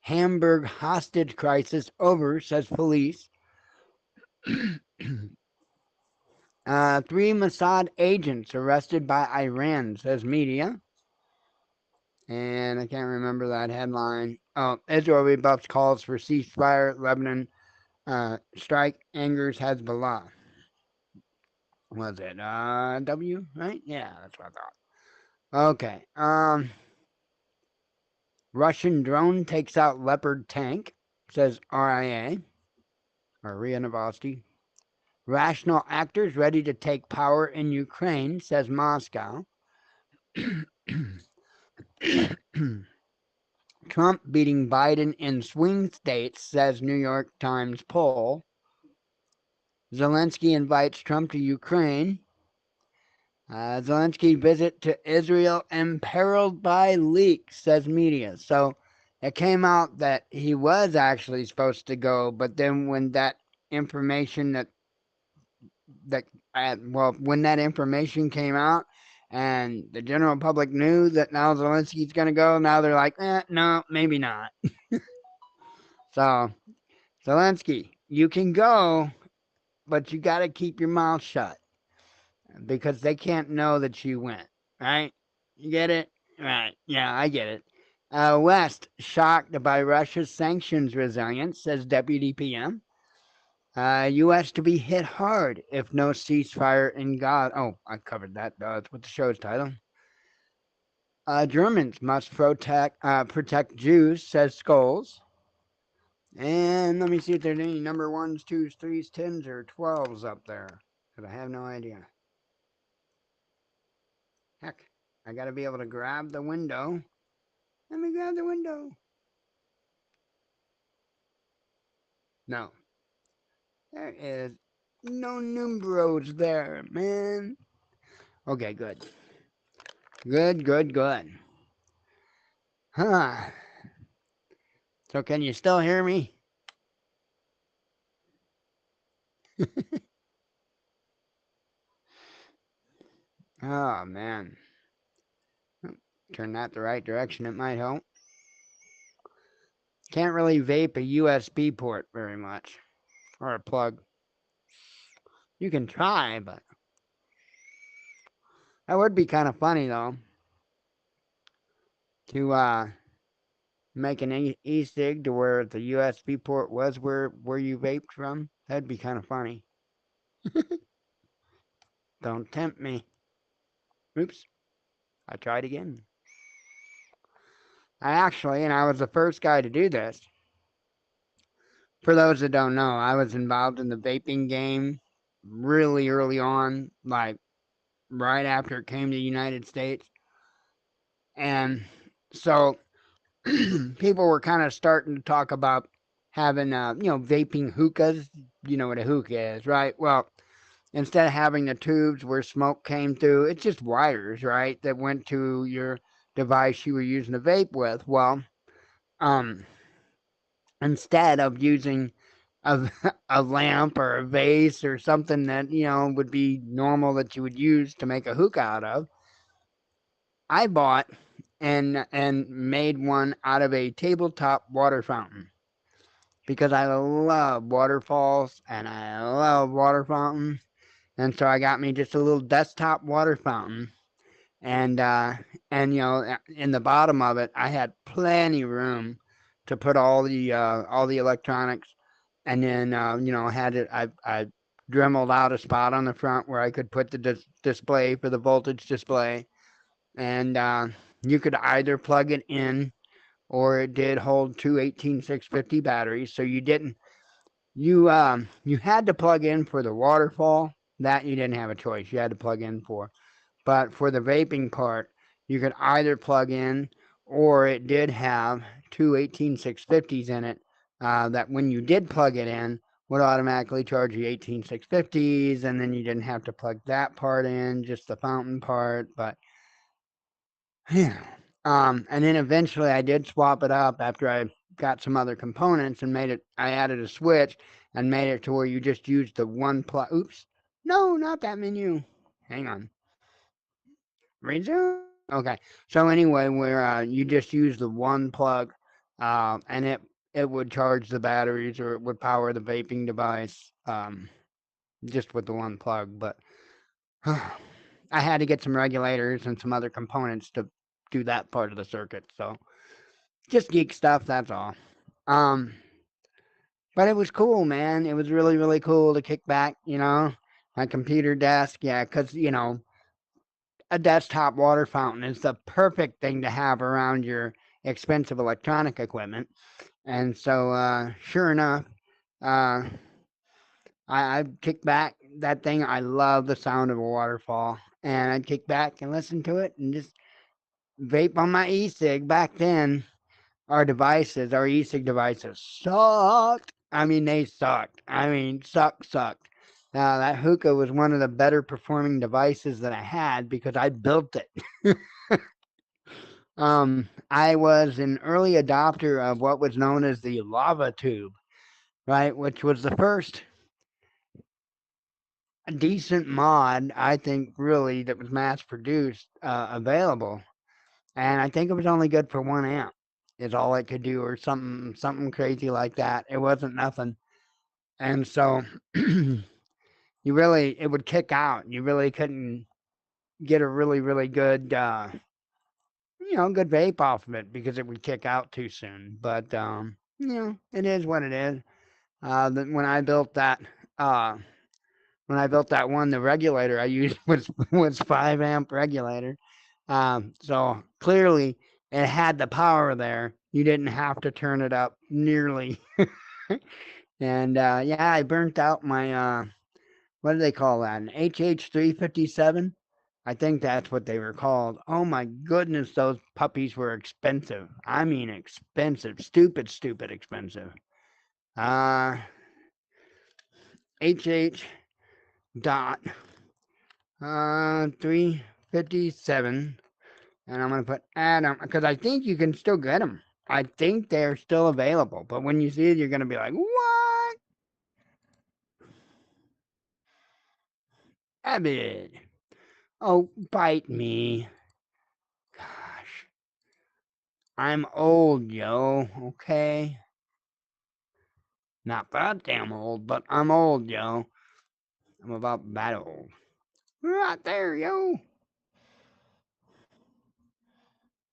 Hamburg hostage crisis over, says police. 3 Mossad agents arrested by Iran, says media. And I can't remember that headline. Oh, Israel rebuffs calls for ceasefire. Lebanon strike angers Hezbollah. Was it W, right? Yeah, that's what I thought. Okay. Russian drone takes out Leopard tank, says RIA, or RIA Novosti. Rational actors ready to take power in Ukraine, says Moscow. Trump beating Biden in swing states, says New York Times poll. Zelensky invites Trump to Ukraine. Zelensky visit to Israel imperiled by leaks, says media. So it came out that he was actually supposed to go, but then when that information when that information came out and the general public knew that now Zelensky's going to go, now they're like, no, maybe not. So Zelensky, you can go, but you got to keep your mouth shut, because they can't know that you went, right? You get it? Right. Yeah, I get it. West, shocked by Russia's sanctions resilience, says Deputy PM. U.S. to be hit hard if no ceasefire in Gaza. Oh, I covered that. That's what the show's title. Germans must protect Jews, says Scholes. And let me see if there's any number 1s, 2s, 3s, 10s, or 12s up there, because I have no idea. Heck, I got to be able to grab the window. Let me grab the window. No. There is no numbers there, man. Okay, good. Good. Huh. So can you still hear me? Oh, man. Turn that the right direction, it might help. Can't really vape a USB port very much. Or a plug. You can try, but that would be kind of funny, though. To make an e-cig to where the USB port was where you vaped from. That'd be kind of funny. Don't tempt me. Oops. I tried again. I was the first guy to do this. For those that don't know, I was involved in the vaping game really early on, like right after it came to the United States. And so people were kind of starting to talk about having, vaping hookahs. You know what a hookah is, right? Well, instead of having the tubes where smoke came through, it's just wires, right, that went to your device you were using to vape with. Well, instead of using a lamp or a vase or something that, would be normal that you would use to make a hookah out of, I bought and made one out of a tabletop water fountain, because I love waterfalls and I love water fountains. And so I got me just a little desktop water fountain, and in the bottom of it, I had plenty room to put all the electronics, and then had it. I dremeled out a spot on the front where I could put the display for the voltage display, and you could either plug it in, or it did hold two 18650 batteries, so you had to plug in for the waterfall. That you didn't have a choice, you had to plug in for. But for the vaping part, you could either plug in, or it did have two 18650s in it, that when you did plug it in, would automatically charge you 18650s, and then you didn't have to plug that part in, just the fountain part. But yeah. And then eventually I did swap it up after I got some other components and I added a switch and made it to where you just use the one plug. Oops. No, not that menu. Hang on. Resume. Okay. So anyway, where you just use the one plug, and it would charge the batteries, or it would power the vaping device, just with the one plug. But I had to get some regulators and some other components to do that part of the circuit. So just geek stuff, that's all. Um, but it was cool, man. It was really, really cool to kick back, my computer desk. Yeah, because, a desktop water fountain is the perfect thing to have around your expensive electronic equipment. And so, sure enough, uh, I'd kick back that thing. I love the sound of a waterfall. And I'd kick back and listen to it and just vape on my e-cig. Back then, our e-cig devices sucked. I mean, they sucked. I mean, sucked. That hookah was one of the better performing devices that I had because I built it. I was an early adopter of what was known as the lava tube, right? Which was the first decent mod, I think, really, that was mass produced, available. And I think it was only good for 1 amp is all it could do, or something crazy like that. It wasn't nothing. And so it would kick out. You really couldn't get a really, really good, good vape off of it because it would kick out too soon. But, it is what it is. When I built that, uh, one, the regulator I used was 5 amp regulator. So clearly it had the power there. You didn't have to turn it up nearly. And yeah, I burnt out my what do they call that? An HH357? I think that's what they were called. Oh my goodness, those puppies were expensive. I mean expensive. Stupid expensive. Uh HH dot 357, and I'm gonna put Adam because I think you can still get them. I think they're still available, but when you see it, you're gonna be like, "What? Abbott? Oh, bite me! Gosh, I'm old, yo. Okay, not that damn old, but I'm old, yo. I'm about that old. Right there, yo.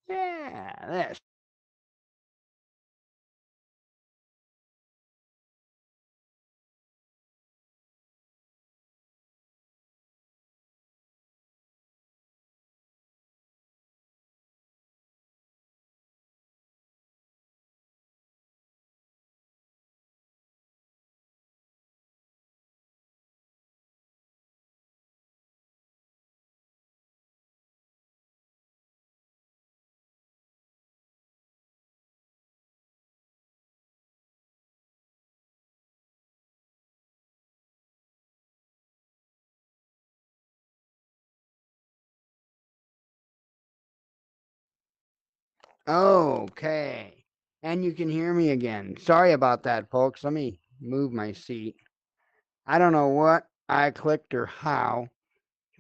Yeah, this. Okay. And you can hear me again. Sorry about that, folks. Let me move my seat. I don't know what I clicked or how,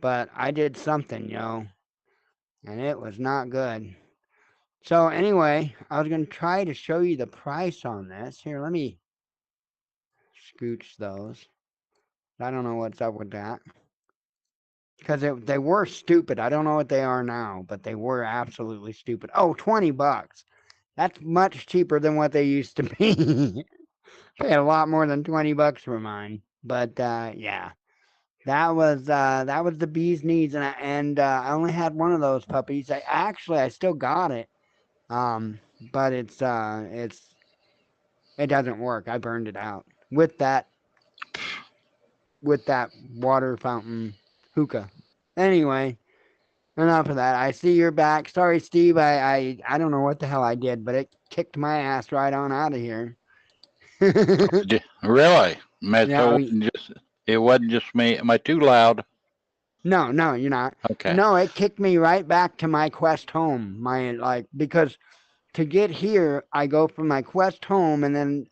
but I did something, and it was not good. So anyway, I was going to try to show you the price on this. Here, let me scooch those. I don't know what's up with that. Because they were stupid. I don't know what they are now, but they were absolutely stupid. Oh, $20. That's much cheaper than what they used to be. Paid a lot more than $20 for mine. But yeah, that was the bee's knees, and I only had one of those puppies. I still got it. But it doesn't work. I burned it out with that water fountain hookah. Anyway, enough of that. I see you're back. Sorry, Steve. I don't know what the hell I did, but it kicked my ass right on out of here. Really? Yeah. It wasn't just me. Am I too loud? No, you're not. Okay. No, it kicked me right back to my quest home. Because to get here, I go from my quest home, and then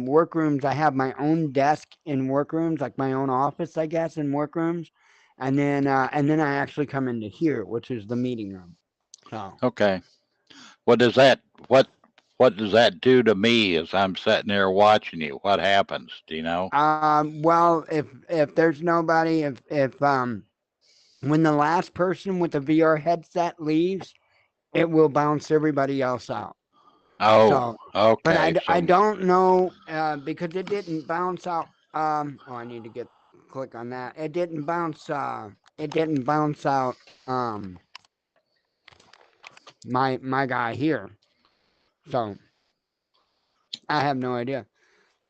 workrooms. I have my own desk in workrooms, like my own office, I guess, in workrooms, and then I actually come into here, which is the meeting room. So Okay. What does that do to me as I'm sitting there watching you? What happens? Do you know? well, if there's nobody, if when the last person with the VR headset leaves, it will bounce everybody else out. Oh, So, but okay. I don't know because it didn't bounce out. I need to click on that. It didn't bounce. It didn't bounce out. My guy here. So I have no idea.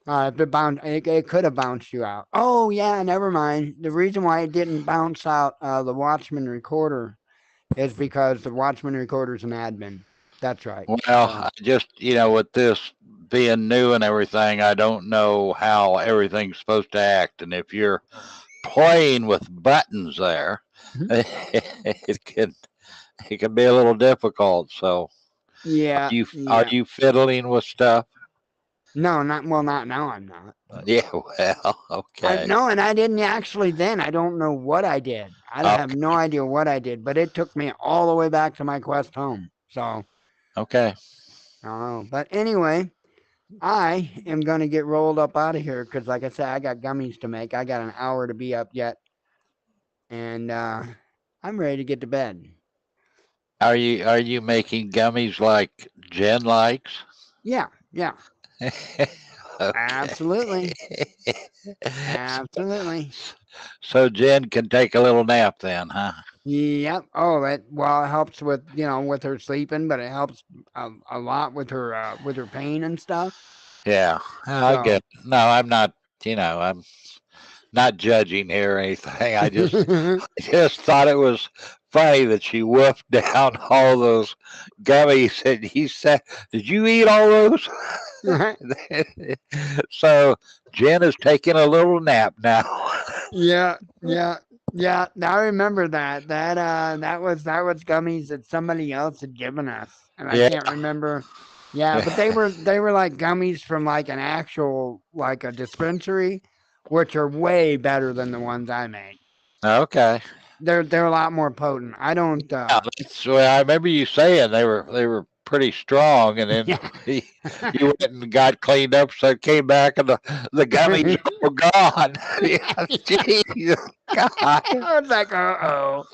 If it could have bounced you out. Oh yeah, never mind. The reason why it didn't bounce out the Watchman recorder is because the Watchman recorder is an admin. That's right. Well, So, I just, with this being new and everything, I don't know how everything's supposed to act. And if you're playing with buttons there, it can be a little difficult. So, yeah, are yeah. you fiddling with stuff? No, not now. I'm not. Yeah, well, okay. No, and I didn't actually then. I don't know what I did. I have no idea what I did, but it took me all the way back to my quest home. So, Okay. I don't know. But anyway, I am going to get rolled up out of here because, like I said, I got gummies to make. I got an hour to be up yet. And I'm ready to get to bed. Are you making gummies like Jen likes? Yeah. Okay. Absolutely. Absolutely. So Jen can take a little nap then, huh? Yep. Oh, it helps with with her sleeping, but it helps a lot with her pain and stuff. Yeah, I So get it. No, I'm not, I'm not judging here or anything. I just thought it was funny that she wolfed down all those gummies and he said, "Did you eat all those?" So Jen is taking a little nap now. yeah. Now I remember that. That was gummies that somebody else had given us, and I Yeah. can't remember. Yeah, but they were like gummies from like an actual like a dispensary, which are way better than the ones I make. Okay. They're a lot more potent. I don't. Yeah, I remember you saying they were pretty strong, and then Yeah. you went and got cleaned up, so it came back and the gummies were gone. Yeah, Jesus, God. I was like, uh-oh.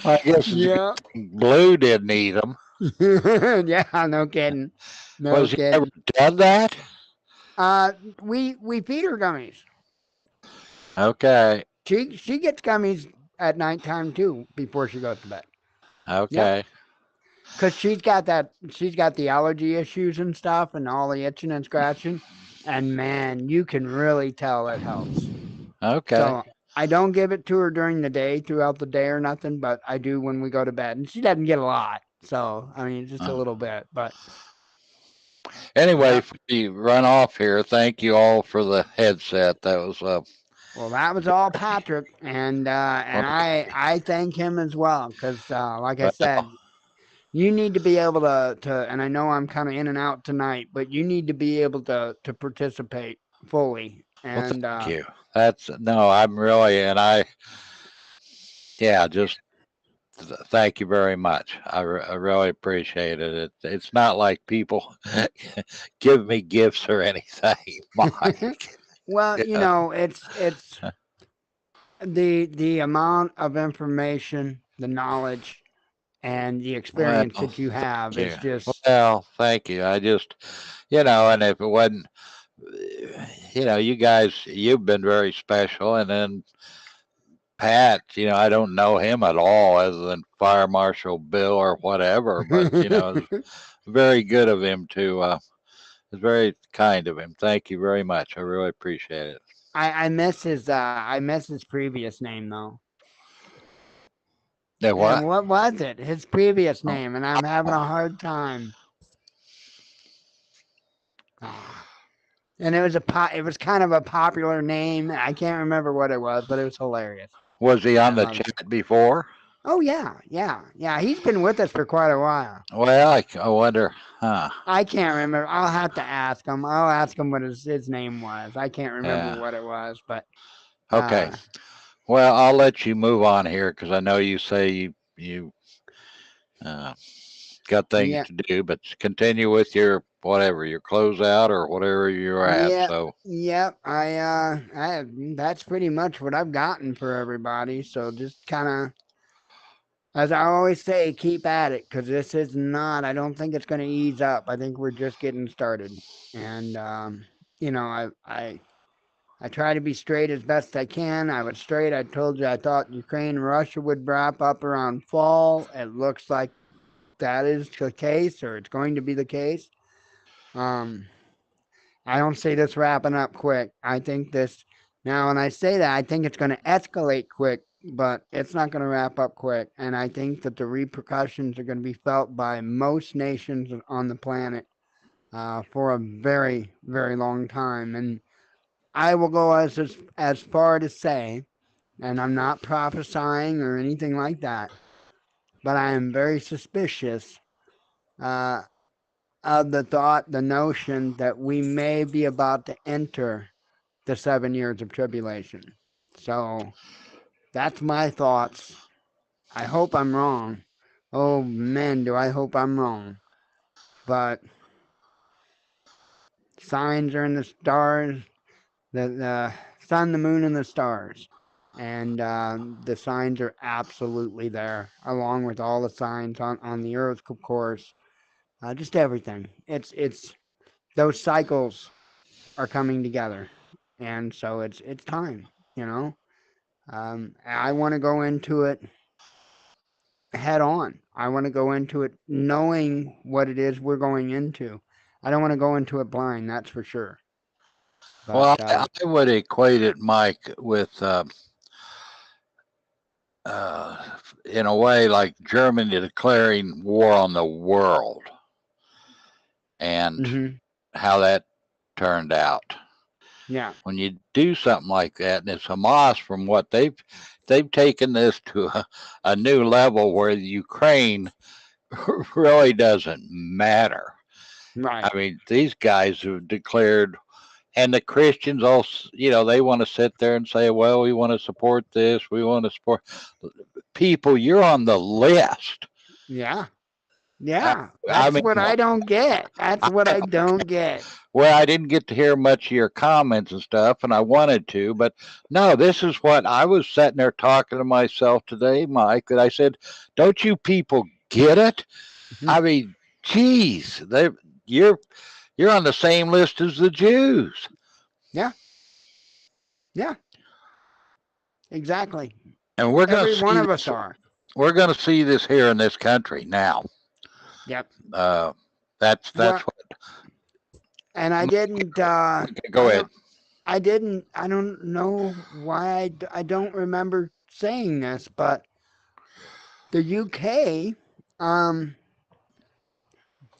I guess Yeah. Blue didn't eat them. Yeah, no kidding. Was he ever done that? We feed her gummies. Okay. She gets gummies at nighttime too before she goes to bed. Okay. Because she's got the allergy issues and stuff and all the itching and scratching. And man, you can really tell it helps. Okay. So I don't give it to her during the day, throughout the day or nothing, but I do when we go to bed. And she doesn't get a lot. So, I mean, just a little bit. But anyway, yeah. Before you run off here, thank you all for the headset. That was Well, that was all Patrick, and I thank him as well because, like I said, you need to be able to, and I know I'm kind of in and out tonight, but you need to be able to participate fully. And thank you. I'm really, and just thank you very much. I really appreciate it. It's not like people give me gifts or anything, Mike. well, it's the amount of information, the knowledge, and the Well, experience that you thank have. It's you. just, Well, thank you. I just, and if it wasn't, you guys, you've been very special. And then Pat, I don't know him at all other than Fire Marshal Bill or whatever, but, it's very good of him to, it's very kind of him. Thank you very much. I really appreciate it. I miss his previous name though. Yeah, And what? what was it? His previous Oh, name, and I'm having a oh, hard time. Ah. And it was kind of a popular name. I can't remember what it was, but it was hilarious. was he I on the love it. chat before? Oh yeah. He's been with us for quite a while. Well, I wonder, huh? I can't remember. I'll have to ask him. I'll ask him what his name was. I can't remember Yeah. what it was, but Okay. uh, Well, I'll let you move on here because I know you say you uh, got things yeah, to do, but continue with your whatever, your closeout or whatever you're at. yeah, So, yep. That's pretty much what I've gotten for everybody. So just kind of, as I always say, keep at it because this is not. I don't think it's going to ease up. I think we're just getting started, and you know, I try to be straight as best I can. I was straight. I told you I thought Ukraine and Russia would wrap up around fall. It looks like that is the case, or it's going to be the case. Um, I don't see this wrapping up quick. I think this now, when I say that, I think it's going to escalate quick, but it's not going to wrap up quick. And I think that the repercussions are going to be felt by most nations on the planet for a very, very long time. And I will go as far to say, and I'm not prophesying or anything like that, but I am very suspicious uh, of the notion that we may be about to enter the 7 years of tribulation. So that's my thoughts. I hope I'm wrong. Oh man, do I hope I'm wrong. But signs are in the stars, the sun, the moon, and the stars. And the signs are absolutely there, along with all the signs on the earth, of course. Just everything. It's those cycles are coming together, and so it's time. You know, I want to go into it head on. I want to go into it knowing what it is we're going into. I don't want to go into it blind. That's for sure. But well, I would equate it, Mike, with in a way like Germany declaring war on the world and mm-hmm, how that turned out. yeah, When you do something like that, and it's Hamas, from what they've taken this to a new level where the Ukraine really doesn't matter. I right, mean, these guys have declared, and the Christians also, they want to sit there and say, well, we want to support this, we want to support people. You're on the list. yeah. I, Yeah, I that's mean, what I don't get. That's what I don't get. well, I didn't get to hear much of your comments and stuff, and I wanted to, but no, this is what I was sitting there talking to myself today, Mike, that I said, don't you people get it? I mean, geez, you're you're on the same list as the Jews. Yeah, yeah, exactly. And we're going to Every one see of us this. are. We're going to see this here in this country now. Yep. Uh, that's Well, what. and I didn't. Go ahead. I didn't. I don't know why. I don't remember saying this, but the UK.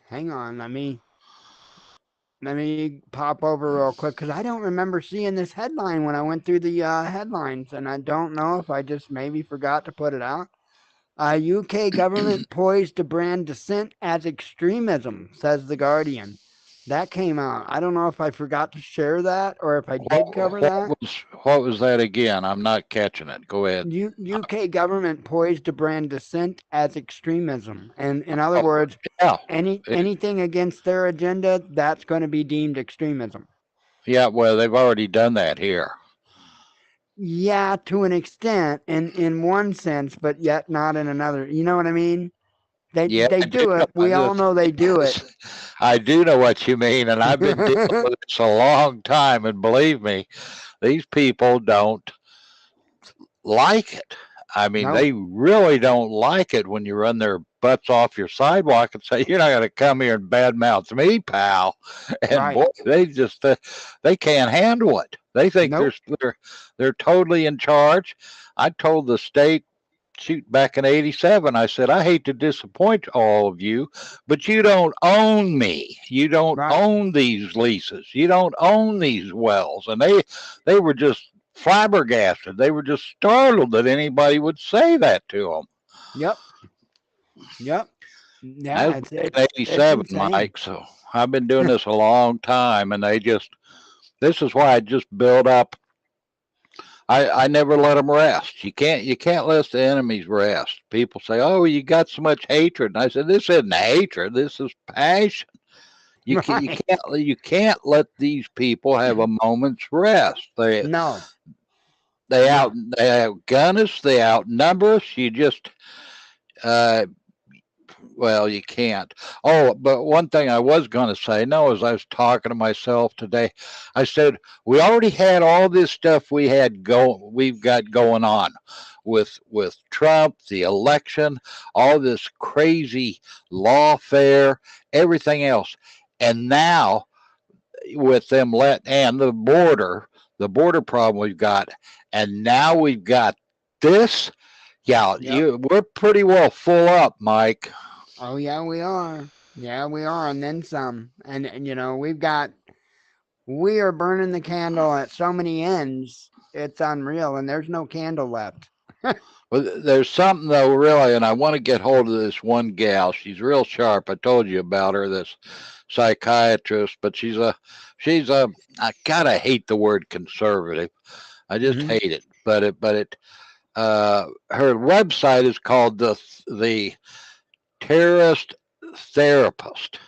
Hang on. Let me pop over real quick because I don't remember seeing this headline when I went through the headlines, and I don't know if I just maybe forgot to put it out. UK government poised to brand dissent as extremism, says The Guardian. That came out. I don't know if I forgot to share that or if I did cover that. What was that again? I'm not catching it. Go ahead. UK government poised to brand dissent as extremism. And in other Oh, words, yeah. anything against their agenda, that's going to be deemed extremism. Yeah, well, they've already done that here. Yeah, to an extent, in one sense, but yet not in another. You know what I mean? Yeah, They I do do know. it. We all know they do it. I do know what you mean, and I've been dealing with this a long time. And believe me, these people don't like it. I mean, No, they really don't like it when you run their butts off your sidewalk and say, "You're not going to come here and badmouth me, pal." And right. boy, they can't handle it. They think Nope. they're totally in charge. I told the state, shoot, back in '87, I said, I hate to disappoint all of you, but you don't own me. You don't Right. own these leases. You don't own these wells. And they were just flabbergasted. They were just startled that anybody would say that to them. Yep. Yep. That Yeah, was back in it's '87, insane. Mike. So I've been doing this a long time, and this is why I just build up. I never let them rest. You can't let the enemies rest. People say, "Oh, you got so much hatred," and I said, "This isn't hatred. This is passion. Right. You can't let these people have a moment's rest. No. They No. outgun us. They outnumber us. You just uh, well, you can't. Oh, but one thing I was going to say, no, as I was talking to myself today, I said we already had all this stuff we've got going on with Trump, the election, all this crazy lawfare, everything else, and now with them and the border problem we've got, and now we've got this. Yeah, Yep. we're pretty well full up, Mike. Oh yeah, we are. Yeah, we are, and then some. And we are burning the candle at so many ends. It's unreal, and there's no candle left. Well, there's something though, really, and I want to get hold of this one gal. She's real sharp. I told you about her, this psychiatrist, but she's a. I gotta hate the word conservative. I just Hmm. hate it. Her website is called the terrorist therapist.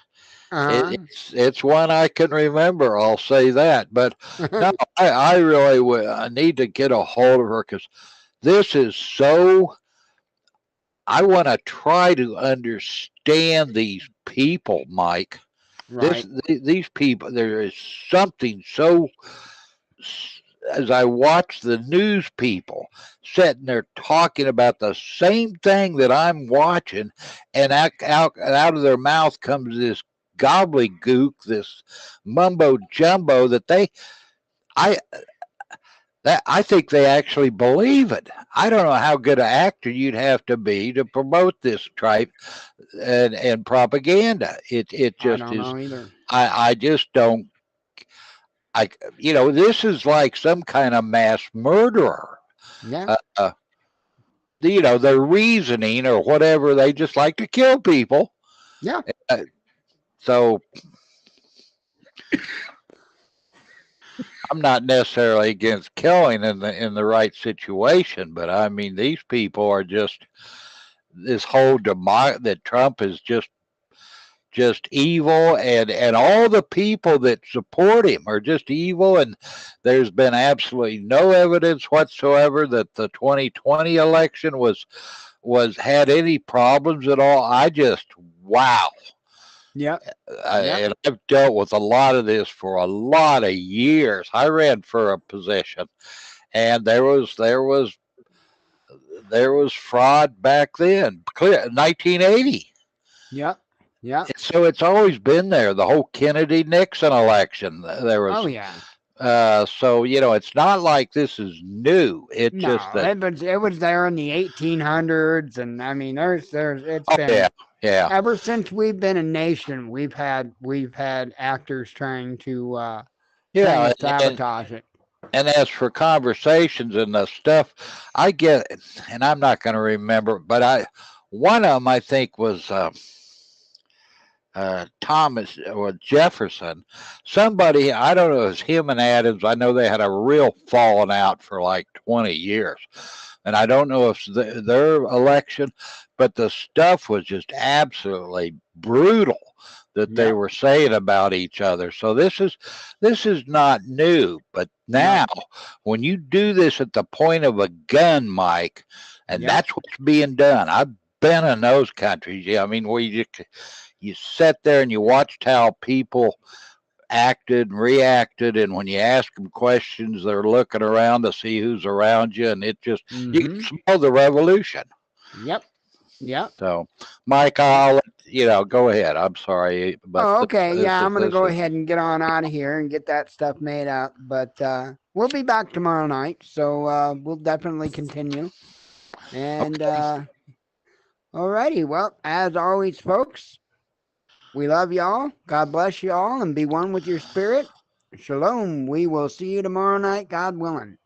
Uh It's one I can remember. I'll say that. But huh. no, I really I need to get a hold of her because this is so. I want to try to understand these people, Mike. Right. These people. There is something so. As I watch the news people sitting there talking about the same thing that I'm watching, and out of their mouth comes this gobbledygook, this mumbo jumbo I I think they actually believe it. I don't know how good an actor you'd have to be to promote this tripe and propaganda. It I just don't is. know either. I just don't. This is like some kind of mass murderer. Yeah. Uh, uh, their reasoning or whatever, they just like to kill people. Yeah. Uh, so I'm not necessarily against killing in the right situation, but I mean these people are just this whole that Trump is just evil, and all the people that support him are just evil, and there's been absolutely no evidence whatsoever that the 2020 election was had any problems at all. I just wow. Yep. Yep. And I've dealt with a lot of this for a lot of years. I ran for a position, and there was fraud back then, clear 1980. Yep. Yep. So it's always been there. The whole Kennedy Nixon election, there Oh was. yeah. So it's not like this is new. It's just No, that. it was there in the 1800s, and I mean, there's it's Oh yeah, been yeah, ever since we've been a nation. We've had actors trying yeah. to sabotage it. And as for conversations and the stuff, I get, and I'm not going to remember, but one of them I think was Thomas or Jefferson. Somebody, I don't know, it was him and Adams. I know they had a real falling out for like 20 years. And I don't know if their election, but the stuff was just absolutely brutal that they Yep. were saying about each other. So this is not new. But now, No. when you do this at the point of a gun, Mike, and Yep. that's what's being done. I've been in those countries. Yeah, I mean, where you sit there and you watched how people acted and reacted, and when you ask them questions, they're looking around to see who's around you, and it just you can Mm-hmm. smell the revolution. Yep. Yep. So, Mike, I'll let go ahead. I'm sorry, but Oh, okay. this Yeah, is I'm gonna this go is ahead and get on out of here and get that stuff made up. But we'll be back tomorrow night, so we'll definitely continue. And okay. alrighty, well, as always, folks, we love y'all. God bless y'all, and be one with your spirit. Shalom. We will see you tomorrow night, God willing.